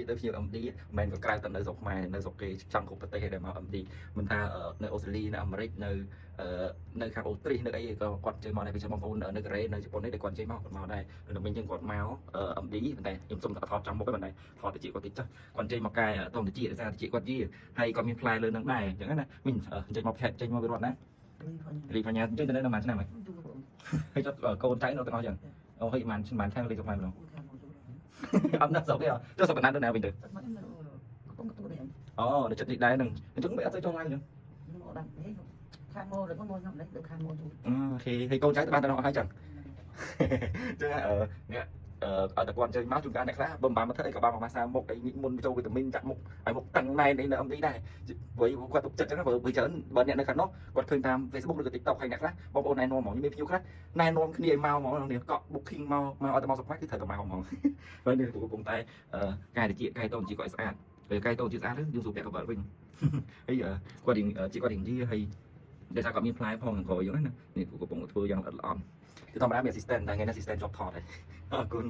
ទៅភ្ញៀវ MD មិនក៏ក្រៅទៅនៅស្រុកខ្មែរនៅស្រុកគេចង់គ្រប់ប្រទេសដែលមក MD មិនថានៅអូស្ត្រាលីនៅអាមេរិកនៅខាងអូទ្រីសនៅអីក៏គាត់ចេញមកដែរពីបងប្អូននៅកូរ៉េនៅជប៉ុននេះតែគាត់ចេញមកគាត់មកដែរនៅមិញចឹងគាត់មក MD ប៉ុន្តែខ្ញុំសុំថតចំមុខហ្នឹងប៉ុន្តែថតតិចគាត់តិចចុះគាត់ចេញមកកែតងតិចដោយសារតិចគាត់យីហើយគាត់មានផ្លែលើនឹងដែរអញ្ចឹងណាមិញចេញមកចេញមកវារត់ណារីបញ្ញាចេញទៅនៅមួយឆ្នាំហើយចុះកូនចៅនៅទាំងអស់ចឹងអូហើយមិនខាងលេខស្រុកខ្មែរម្ដងអត់ណាស់ស្រុកទេចុះស្រុកកណ្ដាលទៅណាវិញទៅអូនៅចិត្តនេះដែរនឹងអញ្ចឹងមិនអត់ទៅចុះឡើងអញ្ចឹងខាងមកrồi có mua không đấy đượcខាងមកអូខេហើយកូនចៅទៅបានទៅអស់ហើយចឹងចឹងអត់តែគាត់ចេញមកជួនកាលអ្នកខ្លះបើមិនបានមកធ្វើអីក៏បានមកម៉ាសាមុខអីមុនចូលវីតាមីនចាក់មុខហើយមុខតឹងណែនអីនៅអំទីដែរព្រោះគាត់ទុកចិត្តចឹងបើច្រើនបើអ្នកនៅខាងនោះគាត់ឃើញតាម Facebook ឬក៏ TikTok ហើយអ្នកខ្លះបងប្អូនណែនាំហ្មងមាន view ខ្លះណែនាំគ្នាឲ្យមកហ្មងនេះកក់ booking មកឲ្យទៅមកសុខគឺត្រូវទៅមកហ្មងហើយនេះកំពុងតែកាយតិចកាយតូនជាគាត់ស្អាតពេលកាយតូនជាស្អាតយើងសួរពាក់កបិលវិញហើយគាត់ជាគាត់និយាយហើយដែលថាគាត់មានផ្លែផងក្រោយយ៉ាងណានេះកំពុងធ្វើយ៉ាងល្អិតល្អន់គឺធម្មតាមាន assistant តែថ្ងៃនេះ assistant ជាប់ថតហើយអរគុណ